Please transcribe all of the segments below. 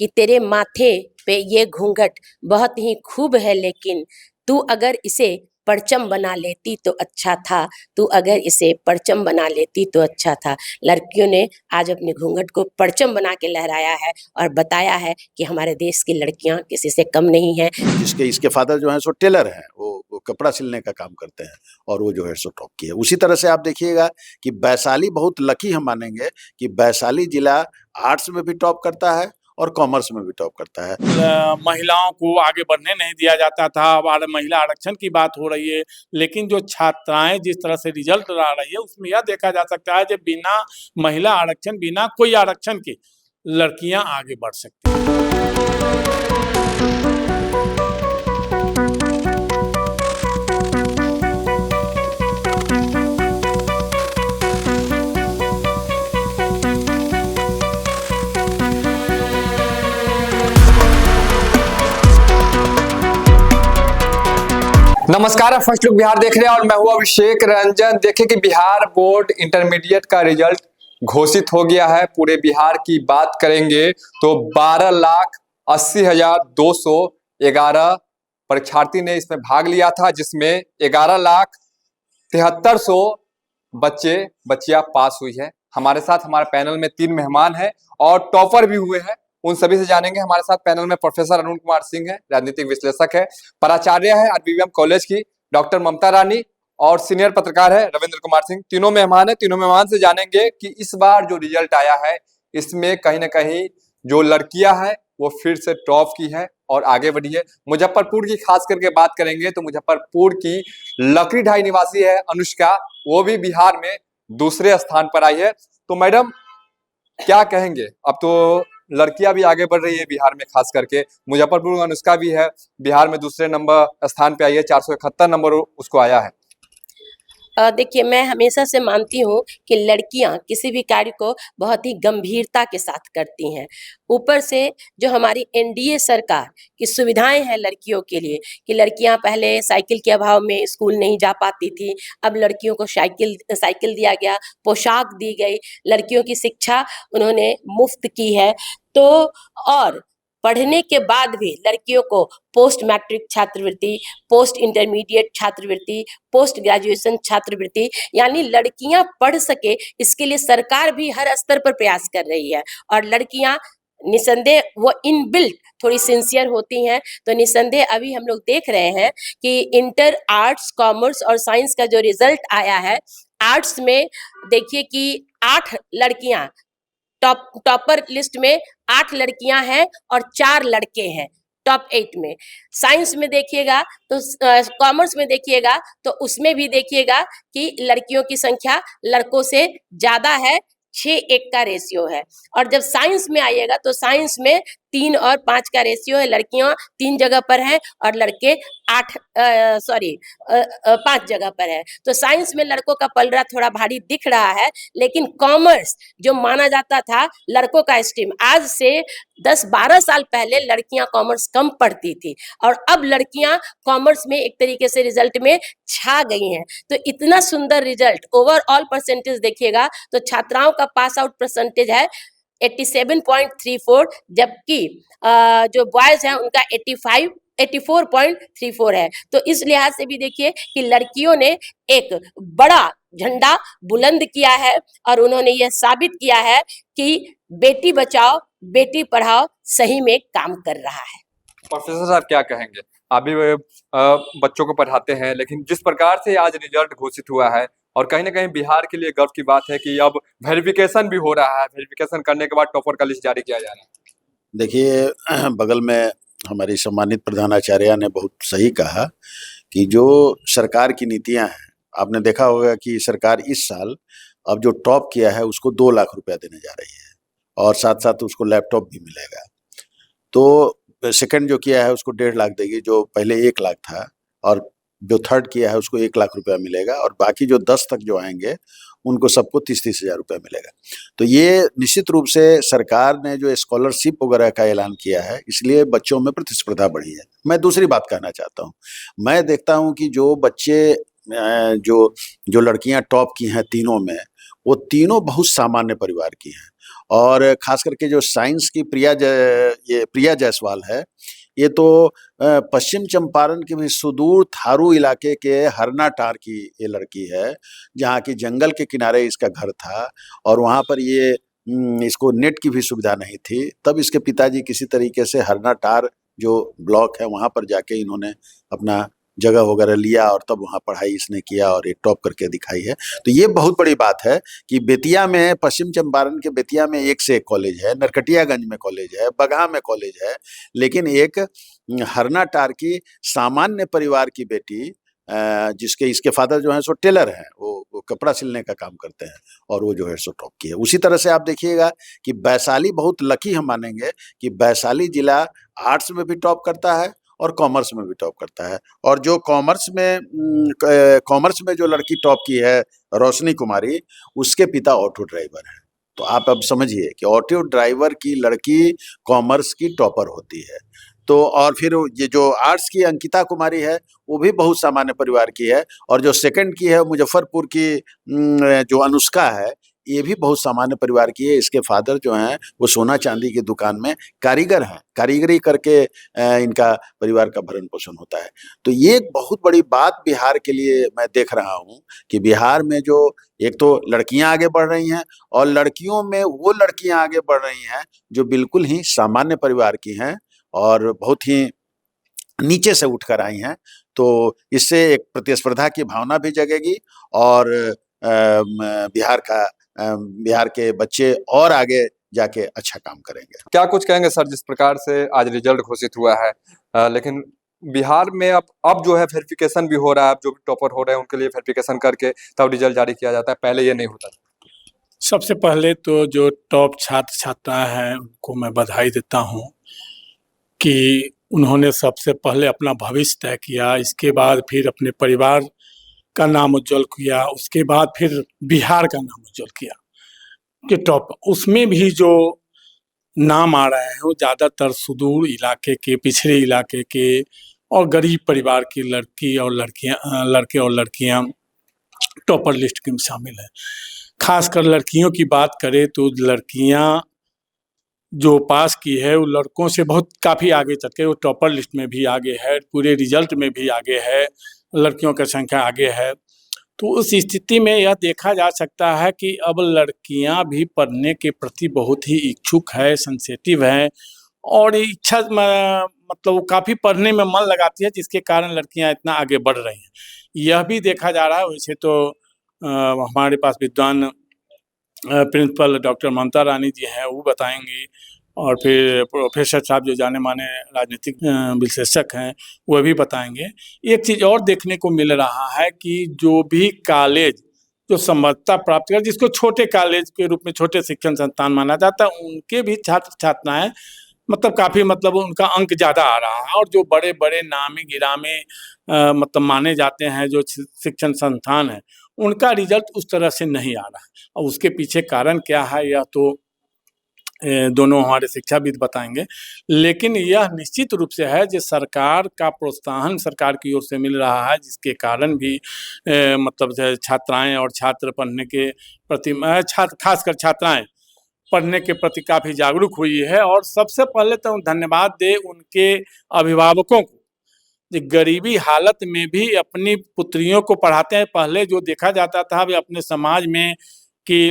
कि तेरे माथे पे ये घूंघट बहुत ही खूब है, लेकिन तू अगर इसे परचम बना लेती तो अच्छा था, तू अगर इसे परचम बना लेती तो अच्छा था। लड़कियों ने आज अपने घूंघट को परचम बना के लहराया है और बताया है कि हमारे देश की लड़कियां किसी से कम नहीं हैं। जिसके इसके फादर जो है सो टेलर हैं, वो कपड़ा सिलने का काम करते हैं और वो जो है सो टॉप की है। उसी तरह से आप देखिएगा कि वैशाली बहुत लकी हम मानेंगे कि वैशाली जिला आर्ट्स में भी टॉप करता है और कॉमर्स में भी टॉप करता है। महिलाओं को आगे बढ़ने नहीं दिया जाता था, अब महिला आरक्षण की बात हो रही है, लेकिन जो छात्राएं जिस तरह से रिजल्ट ला रही है उसमें यह देखा जा सकता है कि बिना महिला आरक्षण, बिना कोई आरक्षण के लड़कियां आगे बढ़ सकती हैं। नमस्कार, आप फर्स्ट लुक बिहार देख रहे हैं और मैं हूं अभिषेक रंजन। देखें कि बिहार बोर्ड इंटरमीडिएट का रिजल्ट घोषित हो गया है। पूरे बिहार की बात करेंगे तो 12,80,211 परीक्षार्थी ने इसमें भाग लिया था, जिसमें 11,73,100 बच्चियां पास हुई है। हमारे साथ हमारे पैनल में 3 मेहमान हैं और टॉपर भी हुए हैं, उन सभी से जानेंगे। हमारे साथ पैनल में प्रोफेसर अरुण कुमार सिंह है, राजनीतिक विश्लेषक है, प्राचार्य है आरबीवीएम कॉलेज की डॉक्टर ममता रानी, और सीनियर पत्रकार है रविंद्र कुमार सिंह। तीनों मेहमान है, तीनों मेहमान से जानेंगे कि इस बार जो रिजल्ट आया है इसमें कहीं ना कहीं जो लड़कियां हैं वो फिर से टॉप की है और आगे बढ़ी है। मुजफ्फरपुर की खास करके बात करेंगे तो मुजफ्फरपुर की लकड़ी ढाई निवासी है अनुष्का, वो भी बिहार में दूसरे स्थान पर आई है। तो मैडम क्या कहेंगे, अब तो लड़कियां भी आगे बढ़ रही है बिहार में, खास करके मुजफ्फरपुर में अनुष्का भी है, बिहार में दूसरे नंबर स्थान पे आई है, 471 नंबर उसको आया है। देखिए, मैं हमेशा से मानती हूँ कि लड़कियाँ किसी भी कार्य को बहुत ही गंभीरता के साथ करती हैं। ऊपर से जो हमारी एनडीए सरकार की सुविधाएं हैं लड़कियों के लिए, कि लड़कियाँ पहले साइकिल के अभाव में स्कूल नहीं जा पाती थी, अब लड़कियों को साइकिल दिया गया, पोशाक दी गई, लड़कियों की शिक्षा उन्होंने मुफ्त की है। तो और पढ़ने के बाद भी लड़कियों को पोस्ट मैट्रिक छात्रवृत्ति, पोस्ट इंटरमीडिएट छात्रवृत्ति, पोस्ट ग्रेजुएशन छात्रवृत्ति, यानी लड़कियां पढ़ सके इसके लिए सरकार भी हर स्तर पर प्रयास कर रही है। और लड़कियां निसंदेह वो इनबिल्ट थोड़ी सिंसियर होती हैं, तो निसंदेह अभी हम लोग देख रहे हैं कि इंटर आर्ट्स, कॉमर्स और साइंस का जो रिजल्ट आया है, आर्ट्स में देखिए कि 8 लड़कियां टॉपर लिस्ट में 8 लड़कियां हैं और 4 लड़के हैं टॉप 8 में। साइंस में देखिएगा तो कॉमर्स में देखिएगा तो उसमें भी देखिएगा कि लड़कियों की संख्या लड़कों से ज्यादा है, 6:1 का रेशियो है। और जब साइंस में आइएगा तो साइंस में 3 और 5 का रेशियो है, लड़कियां 3 जगह पर हैं और लड़के 5 जगह पर है। तो साइंस में लड़कों का पलड़ा थोड़ा भारी दिख रहा है, लेकिन कॉमर्स जो माना जाता था लड़कों का स्ट्रीम, आज से 10-12 साल पहले लड़कियां कॉमर्स कम पढ़ती थी और अब लड़कियां कॉमर्स में एक तरीके से रिजल्ट में छा गई हैं। तो इतना सुंदर रिजल्ट, ओवरऑल परसेंटेज देखिएगा तो छात्राओं का पास आउट परसेंटेज है 87.34, जबकि जो बॉयज हैं उनका 84.34 है। तो इस लिहाज से भी देखिए कि लड़कियों ने एक बड़ा झंडा बुलंद किया है और उन्होंने यह साबित किया है कि बेटी बचाओ बेटी पढ़ाओ सही में काम कर रहा है। प्रोफेसर साहब क्या कहेंगे, आप भी बच्चों को पढ़ाते हैं, लेकिन जिस प्रकार से आज रिजल्ट घोषित हुआ है और कहीं ना कहीं बिहार के लिए गर्व की बात है कि अब वेरिफिकेशन भी हो रहा है, वेरिफिकेशन करने के बाद टॉपर का लिस्ट जारी किया जा रहा है। देखिए, बगल में हमारी सम्मानित प्रधानाचार्य ने बहुत सही कहा कि जो सरकार की नीतियां हैं, आपने देखा होगा कि सरकार इस साल अब जो टॉप किया है उसको 2 लाख रुपया देने जा रही है और साथ साथ उसको लैपटॉप भी मिलेगा। तो सेकंड जो किया है उसको 1.5 लाख देगी, जो पहले 1 लाख था, और जो थर्ड किया है उसको 1 लाख रुपया मिलेगा और बाकी जो 10 तक जो आएंगे उनको सबको 30-30 हज़ार रुपया मिलेगा। तो ये निश्चित रूप से सरकार ने जो स्कॉलरशिप वगैरह का ऐलान किया है, इसलिए बच्चों में प्रतिस्पर्धा बढ़ी है। मैं दूसरी बात कहना चाहता हूँ, मैं देखता हूँ कि जो बच्चे जो लड़कियाँ टॉप की हैं तीनों में, वो तीनों बहुत सामान्य परिवार की हैं और खास करके जो साइंस की ये प्रिया जायसवाल है, ये तो पश्चिम चंपारण के भी सुदूर थारू इलाके के हरनाटार की ये लड़की है, जहाँ की जंगल के किनारे इसका घर था और वहाँ पर ये इसको नेट की भी सुविधा नहीं थी। तब इसके पिताजी किसी तरीके से हरनाटार जो ब्लॉक है वहाँ पर जाके इन्होंने अपना जगह वगैरह लिया और तब वहाँ पढ़ाई इसने किया और ये टॉप करके दिखाई है। तो ये बहुत बड़ी बात है कि बेतिया में, पश्चिम चंपारण के बेतिया में एक से एक कॉलेज है, नरकटियागंज में कॉलेज है, बगहा में कॉलेज है, लेकिन एक हरनाटार की सामान्य परिवार की बेटी जिसके इसके फादर जो है सो टेलर हैं, वो कपड़ा सिलने का काम करते हैं और वो जो है सो टॉप की है। उसी तरह से आप देखिएगा कि वैशाली बहुत लकी हम मानेंगे कि वैशाली जिला आर्ट्स में भी टॉप करता है और कॉमर्स में भी टॉप करता है। और जो कॉमर्स में जो लड़की टॉप की है, रोशनी कुमारी, उसके पिता ऑटो ड्राइवर हैं। तो आप अब समझिए कि ऑटो ड्राइवर की लड़की कॉमर्स की टॉपर होती है। तो और फिर ये जो आर्ट्स की अंकिता कुमारी है, वो भी बहुत सामान्य परिवार की है। और जो सेकंड की है मुजफ्फरपुर की जो अनुष्का है, ये भी बहुत सामान्य परिवार की है। इसके फादर जो हैं वो सोना चांदी की दुकान में कारीगर हैं, कारीगरी करके इनका परिवार का भरण पोषण होता है। तो ये एक बहुत बड़ी बात बिहार के लिए मैं देख रहा हूँ कि बिहार में जो एक तो लड़कियां आगे बढ़ रही हैं और लड़कियों में वो लड़कियां आगे बढ़ रही हैं जो बिल्कुल ही सामान्य परिवार की हैं और बहुत ही नीचे से उठकर आई हैं। तो इससे एक प्रतिस्पर्धा की भावना भी जगेगी और बिहार के बच्चे और आगे जाके अच्छा काम करेंगे। क्या कुछ कहेंगे सर, जिस प्रकार से आज रिजल्ट घोषित हुआ है, लेकिन बिहार में अब जो है वेरिफिकेशन भी हो रहा है, अब जो भी टॉपर हो रहे हैं उनके लिए वेरिफिकेशन करके तब रिजल्ट जारी किया जाता है, पहले ये नहीं होता था। सबसे पहले तो जो टॉप छात्र छात्राएं हैं उनको मैं बधाई देता हूं कि उन्होंने सबसे पहले अपना भविष्य तय किया, इसके बाद फिर अपने परिवार का नाम उज्जवल किया, उसके बाद फिर बिहार का नाम उज्जवल किया कि टॉप। उसमें भी जो नाम आ रहे हैं वो ज़्यादातर सुदूर इलाके के, पिछड़े इलाके के और गरीब परिवार की लड़की और लड़के और लड़कियां टॉपर लिस्ट में शामिल हैं। खासकर लड़कियों की बात करें तो लड़कियां जो पास की है वो लड़कों से बहुत काफ़ी आगे चल के वो टॉपर लिस्ट में भी आगे है, पूरे रिजल्ट में भी आगे है, लड़कियों की संख्या आगे है। तो उस स्थिति में यह देखा जा सकता है कि अब लड़कियां भी पढ़ने के प्रति बहुत ही इच्छुक है, सेंसिटिव है और इच्छा मतलब वो काफ़ी पढ़ने में मन लगाती है, जिसके कारण लड़कियां इतना आगे बढ़ रही हैं। यह भी देखा जा रहा है। वैसे तो हमारे पास विद्वान प्रिंसिपल डॉक्टर ममता रानी जी हैं, वो बताएंगी, और फिर प्रोफेसर साहब जो जाने माने राजनीतिक विश्लेषक हैं वो भी बताएंगे। एक चीज़ और देखने को मिल रहा है कि जो भी कॉलेज जो समर्थता प्राप्त कर, जिसको छोटे कॉलेज के रूप में छोटे शिक्षण संस्थान माना जाता है, उनके भी छात्र छात्राएं मतलब काफ़ी मतलब उनका अंक ज़्यादा आ रहा है। और जो बड़े बड़े नामी गिरामी मतलब माने जाते हैं जो शिक्षण संस्थान है, उनका रिजल्ट उस तरह से नहीं आ रहा है। और उसके पीछे कारण क्या है यह तो दोनों हमारे शिक्षाविद बताएंगे। लेकिन यह निश्चित रूप से है जो सरकार का प्रोत्साहन सरकार की ओर से मिल रहा है, जिसके कारण भी मतलब छात्राएं और छात्र पढ़ने के प्रति खासकर छात्राएं पढ़ने के प्रति काफ़ी जागरूक हुई है। और सबसे पहले तो धन्यवाद दे उनके अभिभावकों को, जो गरीबी हालत में भी अपनी पुत्रियों को पढ़ाते हैं। पहले जो देखा जाता था वे अपने समाज में कि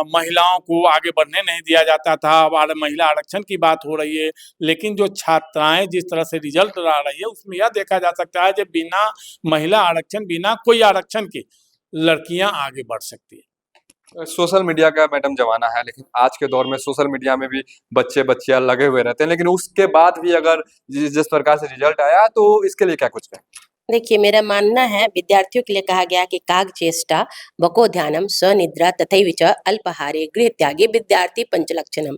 महिलाओं को आगे बढ़ने नहीं दिया जाता था, अब महिला आरक्षण की बात हो रही है, लेकिन जो छात्राएं जिस तरह से रिजल्ट ला रही है उसमें यह देखा जा सकता है कि बिना महिला आरक्षण, बिना कोई आरक्षण के लड़कियां आगे बढ़ सकती है। सोशल मीडिया का मैडम जमाना है, लेकिन आज के दौर में सोशल मीडिया में भी बच्चे बच्चियां लगे हुए रहते हैं, लेकिन उसके बाद भी अगर जिस प्रकार से रिजल्ट आया तो इसके लिए क्या कुछ है? देखिए, मेरा मानना है विद्यार्थियों के लिए कहा गया कि काग चेष्टा बको ध्यानम स्वनिद्रा तथैव च अल्पाहारे गृह त्यागे विद्यार्थी पंचलक्षणम।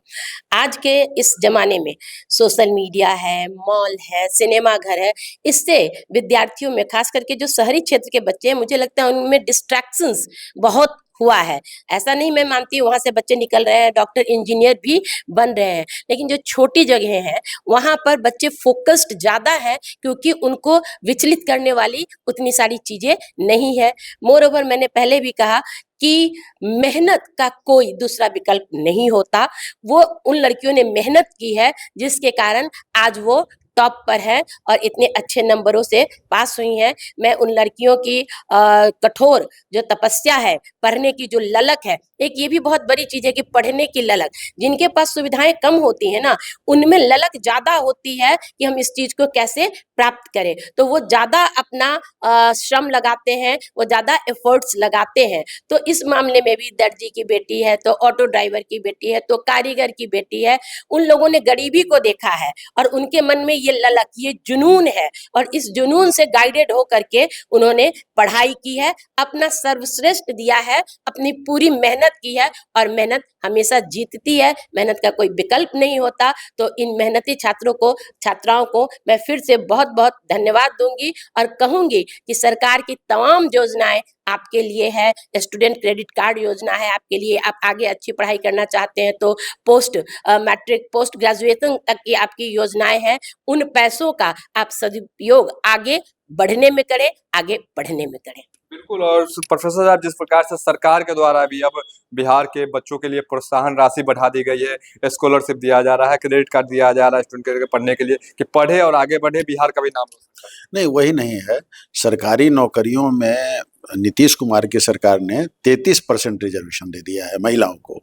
आज के इस जमाने में सोशल मीडिया है, मॉल है, सिनेमा घर है, इससे विद्यार्थियों में खास करके जो शहरी क्षेत्र के बच्चे हैं, मुझे लगता है उनमें डिस्ट्रैक्शंस बहुत हुआ है। ऐसा नहीं मैं मानती हूँ वहाँ से बच्चे निकल रहे हैं, डॉक्टर इंजीनियर भी बन रहे हैं, लेकिन जो छोटी जगह हैं वहाँ पर बच्चे फोकस्ड ज़्यादा है क्योंकि उनको विचलित करने वाली उतनी सारी चीज़ें नहीं है। मोर ओवर मैंने पहले भी कहा कि मेहनत का कोई दूसरा विकल्प नहीं होता। वो उन लड़कियों ने मेहनत की है जिसके कारण आज वो टॉप पर है और इतने अच्छे नंबरों से पास हुई हैं। मैं उन लड़कियों की कठोर जो तपस्या है, पढ़ने की जो ललक है, एक ये भी बहुत बड़ी चीज़ है कि पढ़ने की ललक, जिनके पास सुविधाएं कम होती हैं ना, उनमें ललक ज़्यादा होती है कि हम इस चीज़ को कैसे प्राप्त करें। तो वो ज़्यादा अपना श्रम लगाते हैं, वो ज़्यादा एफर्ट्स लगाते हैं। तो इस मामले में भी दर्जी की बेटी है, तो ऑटो ड्राइवर की बेटी है, तो कारीगर की बेटी है, उन लोगों ने गरीबी को देखा है और उनके मन में ये ललक, ये जुनून है और इस जुनून से गाइडेड हो करके उन्होंने पढ़ाई की है, अपना सर्वश्रेष्ठ दिया है, अपनी पूरी मेहनत की है और मेहनत हमेशा जीतती है, मेहनत का कोई विकल्प नहीं होता। तो इन मेहनती छात्राओं को मैं फिर से बहुत-बहुत धन्यवाद दूंगी और कहूंगी कि सरकार की तमाम योजनाएं आपके लिए है। स्टूडेंट क्रेडिट कार्ड योजना है आपके लिए, आप आगे अच्छी पढ़ाई करना चाहते हैं तो पोस्ट मैट्रिक, पोस्ट ग्रेजुएशन तक की आपकी योजनाएं हैं। उन पैसों का आप सदुपयोग आगे बढ़ने में करें, आगे पढ़ने में करें। बिल्कुल। और प्रोफेसर साहब, जिस प्रकार से सरकार के द्वारा भी अब बिहार के बच्चों के लिए प्रोत्साहन राशि बढ़ा दी गई है, स्कॉलरशिप दिया जा रहा है, क्रेडिट कार्ड दिया जा रहा है स्टूडेंट के पढ़ने के लिए, कि पढ़े और आगे बढ़े, बिहार का भी नाम रोशन करे। नहीं, वही नहीं है। सरकारी नौकरियों में नीतीश कुमार की सरकार ने 33% रिजर्वेशन दे दिया है महिलाओं को।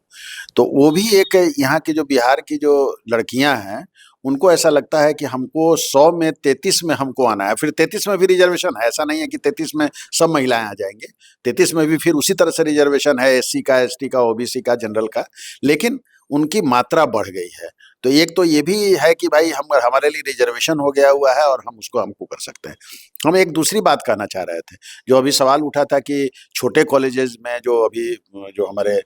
तो वो भी एक यहाँ की जो बिहार की जो लड़कियां हैं, उनको ऐसा लगता है कि हमको 100 में 33 में हमको आना है। फिर 33 में भी रिजर्वेशन है, ऐसा नहीं है कि 33 में सब महिलाएं आ जाएंगे। 33 में भी फिर उसी तरह से रिजर्वेशन है, एससी का, एसटी का, ओबीसी का, जनरल का, लेकिन उनकी मात्रा बढ़ गई है। तो एक तो ये भी है कि भाई हम हमारे लिए रिजर्वेशन हो गया हुआ है और हम उसको हमको कर सकते हैं। हम एक दूसरी बात कहना चाह रहे थे, जो अभी सवाल उठा था कि छोटे कॉलेजेस में जो अभी जो हमारे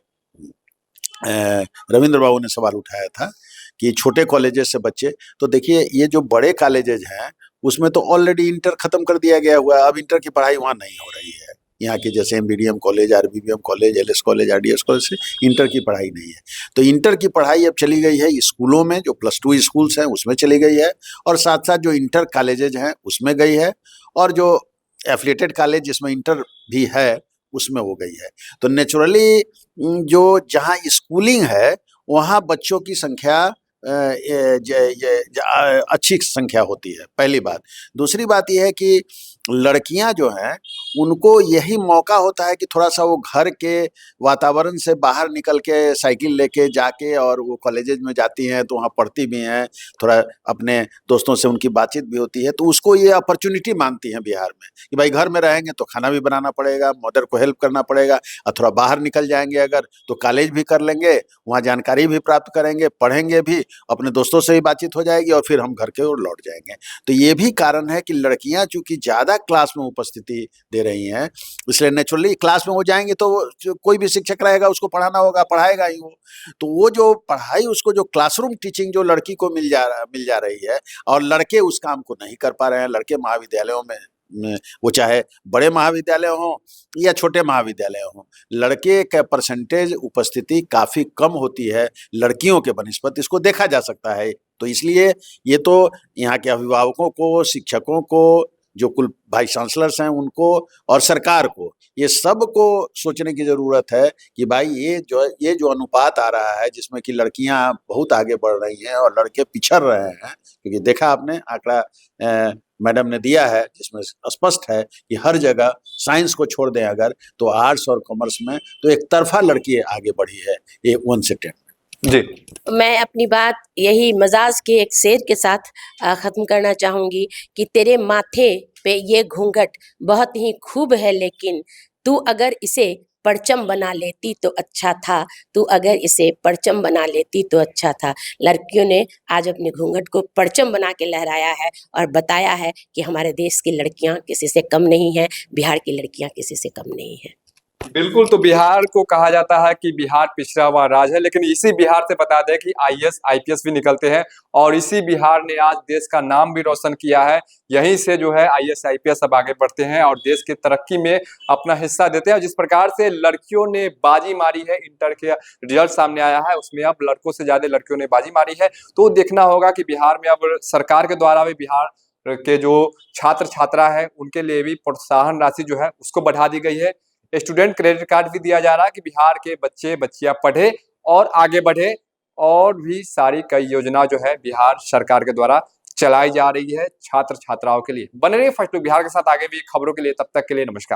रविंद्र बाबू ने सवाल उठाया था कि छोटे कॉलेजेस से बच्चे, तो देखिए ये जो बड़े कॉलेजेस हैं उसमें तो ऑलरेडी इंटर खत्म कर दिया गया हुआ है। अब इंटर की पढ़ाई वहाँ नहीं हो रही है। यहाँ के जैसे MBDM college, RBBM college, LS college, RDS college से इंटर की पढ़ाई नहीं है। तो इंटर की पढ़ाई अब चली गई है स्कूलों में, जो +2 स्कूल्स हैं उसमें चली गई है, और साथ साथ जो इंटर कॉलेजेज हैं उसमें गई है, और जो एफिलिएटेड कॉलेज जिसमें इंटर भी है उसमें हो गई है। तो नेचुरली जो जहाँ स्कूलिंग है वहाँ बच्चों की संख्या अच्छी संख्या होती है, पहली बात। दूसरी बात यह है कि लड़कियां जो हैं उनको यही मौका होता है कि थोड़ा सा वो घर के वातावरण से बाहर निकल के साइकिल लेके जाके और वो कॉलेजेज में जाती हैं, तो वहाँ पढ़ती भी हैं, थोड़ा अपने दोस्तों से उनकी बातचीत भी होती है। तो उसको ये अपॉर्चुनिटी मानती हैं बिहार में कि भाई घर में रहेंगे तो खाना भी बनाना पड़ेगा, मदर को हेल्प करना पड़ेगा, और थोड़ा बाहर निकल जाएंगे अगर तो कॉलेज भी कर लेंगे, वहाँ जानकारी भी प्राप्त करेंगे, पढ़ेंगे भी, अपने दोस्तों से भी बातचीत हो जाएगी और फिर हम घर के ओर लौट जाएंगे। तो ये भी कारण है कि लड़कियां चूंकि ज़्यादा क्लास में उपस्थिति दे रही हैं, इसलिए नेचुरली क्लास में वो जाएंगे तो कोई भी शिक्षक रहेगा उसको पढ़ाना होगा, पढ़ाएगा ही वो। तो वो जो पढ़ाई, उसको जो क्लासरूम टीचिंग जो लड़की को मिल जा रही है, और लड़के उस काम को नहीं कर पा रहे हैं। लड़के महाविद्यालयों में वो चाहे बड़े महाविद्यालय हों या छोटे महाविद्यालय हों, लड़के का परसेंटेज उपस्थिति काफ़ी कम होती है लड़कियों के बनिस्बत, इसको देखा जा सकता है। तो इसलिए ये तो यहाँ के अभिभावकों को, शिक्षकों को, जो कुल वाइस चांसलर्स हैं उनको, और सरकार को, ये सब को सोचने की ज़रूरत है कि भाई ये जो अनुपात आ रहा है जिसमें कि लड़कियां बहुत आगे बढ़ रही हैं और लड़के पिछड़ रहे हैं, क्योंकि देखा आपने आंकड़ा मैडम ने दिया है जिसमें स्पष्ट है कि हर जगह साइंस को छोड़ दें अगर, तो आर्ट्स और कॉमर्स में तो एक तरफा लड़की आगे बढ़ी है, ये 1 से 10 में। जी, मैं अपनी बात यही मजाज के एक शेर के साथ ख़त्म करना चाहूँगी कि तेरे माथे पे ये घूंघट बहुत ही खूब है, लेकिन तू अगर इसे परचम बना लेती तो अच्छा था, तू अगर इसे परचम बना लेती तो अच्छा था। लड़कियों ने आज अपने घूंघट को परचम बना के लहराया है और बताया है कि हमारे देश की लड़कियां किसी से कम नहीं हैं, बिहार की लड़कियां किसी से कम नहीं हैं। बिल्कुल। तो बिहार को कहा जाता है कि बिहार पिछड़ा हुआ राज्य है, लेकिन इसी बिहार से बता दें कि आईएएस आईपीएस भी निकलते हैं, और इसी बिहार ने आज देश का नाम भी रोशन किया है। यहीं से जो है आईएएस आईपीएस अब आगे बढ़ते हैं और देश की तरक्की में अपना हिस्सा देते हैं। जिस प्रकार से लड़कियों ने बाजी मारी है, इंटर के रिजल्ट सामने आया है, उसमें अब लड़कों से ज्यादा लड़कियों ने बाजी मारी है। तो देखना होगा कि बिहार में अब सरकार के द्वारा भी बिहार के जो छात्र छात्रा है उनके लिए भी प्रोत्साहन राशि जो है उसको बढ़ा दी गई है। स्टूडेंट क्रेडिट कार्ड भी दिया जा रहा है कि बिहार के बच्चे बच्चियां पढ़े और आगे बढ़े। और भी सारी कई योजना जो है बिहार सरकार के द्वारा चलाई जा रही है छात्र छात्राओं के लिए। बने रहिए फर्स्ट लुक बिहार के साथ आगे भी खबरों के लिए, तब तक के लिए नमस्कार।